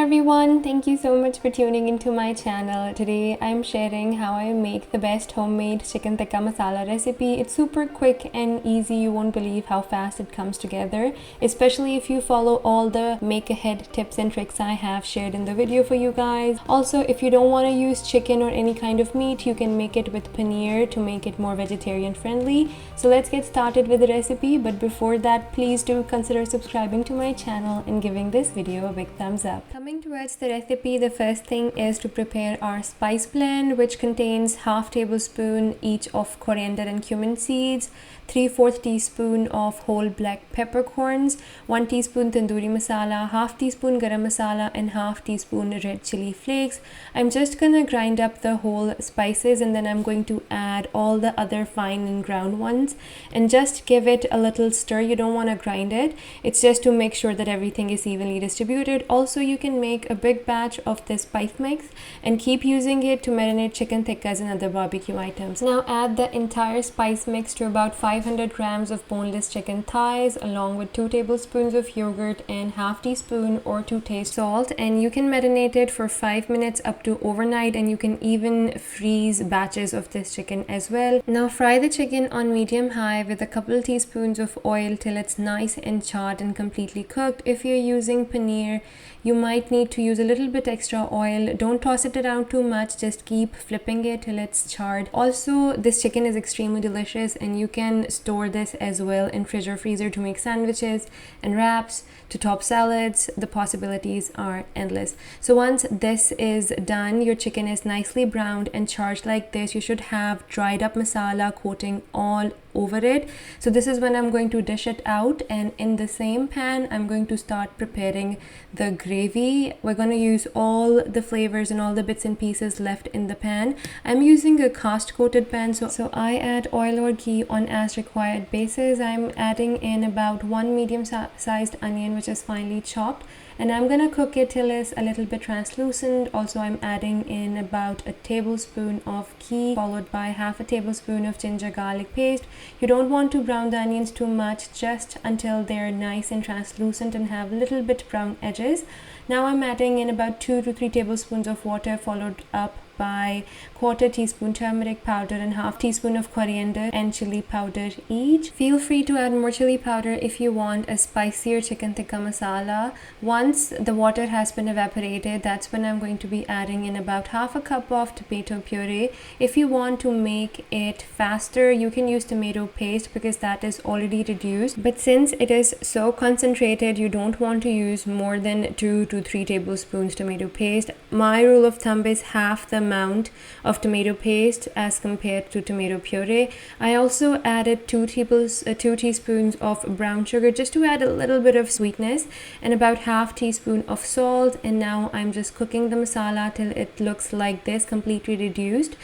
everyone, thank you so much for tuning into my channel. Today I'm sharing how I make the best homemade chicken tikka masala recipe. It's super quick and easy. You won't believe how fast it comes together, especially if you follow all the make ahead tips and tricks I have shared in the video for you guys. Also, if you don't want to use chicken or any kind of meat, you can make it with paneer to make it more vegetarian friendly. So let's get started with the recipe, but before that, please do consider subscribing to my channel and giving this video a big thumbs up. Coming towards the recipe, the first thing is to prepare our spice blend, which contains half tablespoon each of coriander and cumin seeds, 3/4 teaspoon of whole black peppercorns, 1 teaspoon Tandoori Masala, half teaspoon Garam Masala, and half teaspoon Red Chilli Flakes. I'm just gonna grind up the whole spices and then I'm going to add all the other fine and ground ones and just give it a little stir. You don't want to grind it. It's just to make sure that everything is evenly distributed. Also, you can make a big batch of this spice mix and keep using it to marinate chicken tikkas and other barbecue items. Now add the entire spice mix to about 500 grams of boneless chicken thighs along with 2 tablespoons of yogurt and half teaspoon or 2 taste salt, and you can marinate it for 5 minutes up to overnight, and you can even freeze batches of this chicken as well. Now fry the chicken on medium high with a couple teaspoons of oil till it's nice and charred and completely cooked. If you're using paneer, you might need to use a little bit extra oil. Don't toss it around too much, just keep flipping it till it's charred. Also, this chicken is extremely delicious and you can store this as well in fridge or freezer to make sandwiches and wraps, to top salads. The possibilities are endless. So once this is done, your chicken is nicely browned and charred like this, you should have dried up masala coating all over it. So this is when I'm going to dish it out, and in the same pan I'm going to start preparing the gravy. We're going to use all the flavors and all the bits and pieces left in the pan. I'm using a cast coated pan, so I add oil or ghee on as required basis. I'm adding in about 1 medium sized onion which is finely chopped, and I'm gonna cook it till it's a little bit translucent. Also, I'm adding in about a tablespoon of ghee followed by half a tablespoon of ginger garlic paste. You don't want to brown the onions too much, just until they're nice and translucent and have a little bit brown edges. Now I'm adding in about 2 to 3 tablespoons of water followed up by 1/4 teaspoon turmeric powder and half teaspoon of coriander and chili powder each. Feel free to add more chili powder if you want a spicier chicken tikka masala. Once the water has been evaporated, that's when I'm going to be adding in about half a cup of tomato puree. If you want to make it faster, you can use tomato paste because that is already reduced, but since it is so concentrated, you don't want to use more than 2 to 3 tablespoons tomato paste. My rule of thumb is half the amount of tomato paste as compared to tomato puree. I also added 2 teaspoons of brown sugar just to add a little bit of sweetness, and about half teaspoon of salt. And now I'm just cooking the masala till it looks like this, completely reduced,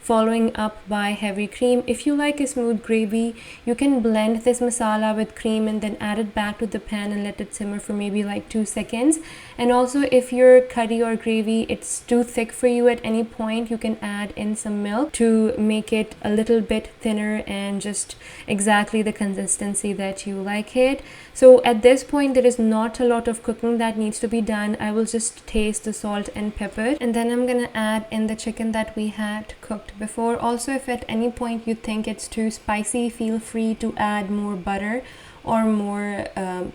following up by heavy cream. If you like a smooth gravy, you can blend this masala with cream and then add it back to the pan and let it simmer for maybe like 2 seconds. And also, if your curry or gravy it's too thick for you at any point, you can add in some milk to make it a little bit thinner and just exactly the consistency that you like it. So at this point, there is not a lot of cooking that needs to be done. I will just taste the salt and pepper, and then I'm gonna add in the chicken that we had cooked before. Also, if at any point you think it's too spicy, feel free to add more butter or more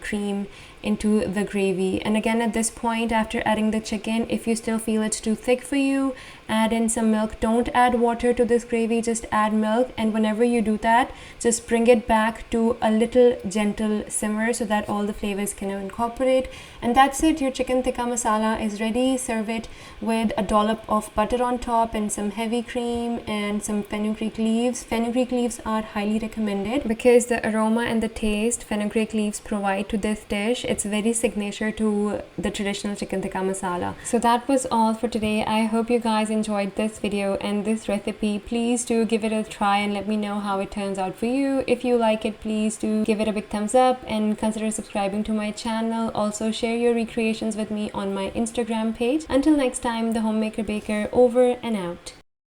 cream into the gravy. And again, at this point, after adding the chicken, if you still feel it's too thick for you, add in some milk. Don't add water to this gravy, just add milk, and whenever you do that, just bring it back to a little gentle simmer so that all the flavors can incorporate. And that's it, your chicken tikka masala is ready. Serve it with a dollop of butter on top and some heavy cream and some fenugreek leaves. Fenugreek leaves are highly recommended because the aroma and the taste fenugreek leaves provide to this dish, it's very signature to the traditional chicken tikka masala. So that was all for today. I hope you guys enjoyed this video and this recipe. Please do give it a try and let me know how it turns out for you. If you like it, please do give it a big thumbs up and consider subscribing to my channel. Also, share your recreations with me on my Instagram page. Until next time, the Homemaker Baker over and out.